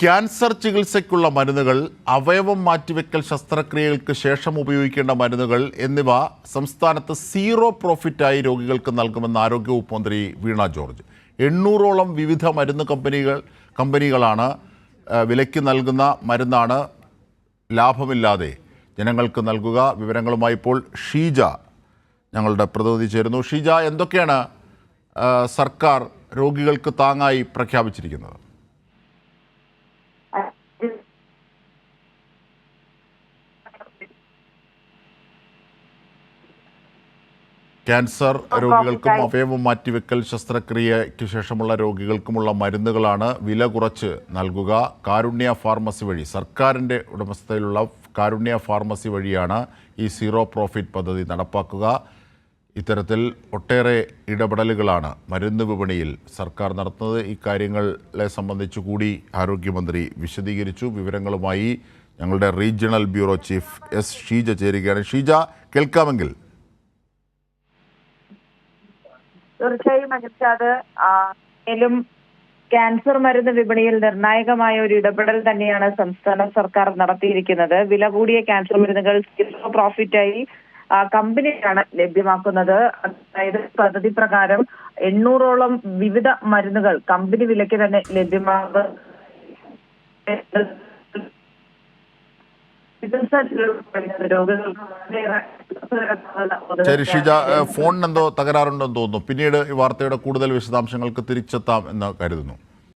Cancer ചികിത്സയ്ക്കുള്ള മരുന്നുകൾ, അവയവം മാറ്റിവെക്കൽ ശസ്ത്രക്രിയകൾക്ക് ശേഷം ഉപയോഗിക്കേണ്ട മരുന്നുകൾ എന്നിവ സംസ്ഥാനത്ത് സീറോ പ്രോഫിറ്റായി രോഗികൾക്ക് നൽകുമെന്ന് ആരോഗ്യവകുപ്പ് മന്ത്രി വീണ ജോർജ്. 800ഓളം വിവിധ മരുന്ന് കമ്പനികളാണ് വിലയ്ക്ക് നൽകുന്ന മരുന്നാണ് ലാഭമില്ലാതെ ജനങ്ങൾക്ക് നൽകുക. വിവരങ്ങളുമായി ഇപ്പോൾ ഷീജ ഞങ്ങളുടെ പ്രതിനിധി ചേരുന്നു. ഷീജ, എന്തൊക്കെയാണ് സർക്കാർ രോഗികൾക്ക് താങ്ങായി പ്രഖ്യാപിച്ചിരിക്കുന്നത്? ക്യാൻസർ രോഗികൾക്കും അവയവം മാറ്റിവെക്കൽ ശസ്ത്രക്രിയയ്ക്ക് ശേഷമുള്ള രോഗികൾക്കുമുള്ള മരുന്നുകളാണ് വില കുറച്ച് നൽകുക. കാരുണ്യ ഫാർമസി വഴി, സർക്കാരിൻ്റെ ഉടമസ്ഥതയിലുള്ള കാരുണ്യ ഫാർമസി വഴിയാണ് ഈ സീറോ പ്രോഫിറ്റ് പദ്ധതി നടപ്പാക്കുക. ഇത്തരത്തിൽ ഒട്ടേറെ ഇടപെടലുകളാണ് മരുന്ന് വിപണിയിൽ സർക്കാർ നടത്തുന്നത്. ഈ കാര്യങ്ങളെ സംബന്ധിച്ചു കൂടി ആരോഗ്യമന്ത്രി വിശദീകരിച്ചു. വിവരങ്ങളുമായി ഞങ്ങളുടെ regional bureau chief S Sheeja ചേരുകയാണ്. ഷീജ, കേൾക്കാമെങ്കിൽ? തീർച്ചയായും അജിത്, മേലും ക്യാൻസർ മരുന്ന് വിപണിയിൽ നിർണായകമായ ഒരു ഇടപെടൽ തന്നെയാണ് സംസ്ഥാന സർക്കാർ നടത്തിയിരിക്കുന്നത്. വില കൂടിയ ക്യാൻസർ മരുന്നുകൾ സീറോ പ്രോഫിറ്റായി കമ്പനിയാണ് ലഭ്യമാക്കുന്നത്. അതായത് പദ്ധതി പ്രകാരം 800ഓളം വിവിധ മരുന്നുകൾ കമ്പനി വിലയ്ക്ക് തന്നെ ലഭ്യമാകും. ശരി ഷീജ, ഫോണിന് എന്തോ തകരാറുണ്ടെന്ന് തോന്നുന്നു. പിന്നീട് ഈ വാർത്തയുടെ കൂടുതൽ വിശദാംശങ്ങൾക്ക് തിരിച്ചെത്താം എന്ന് കരുതുന്നു.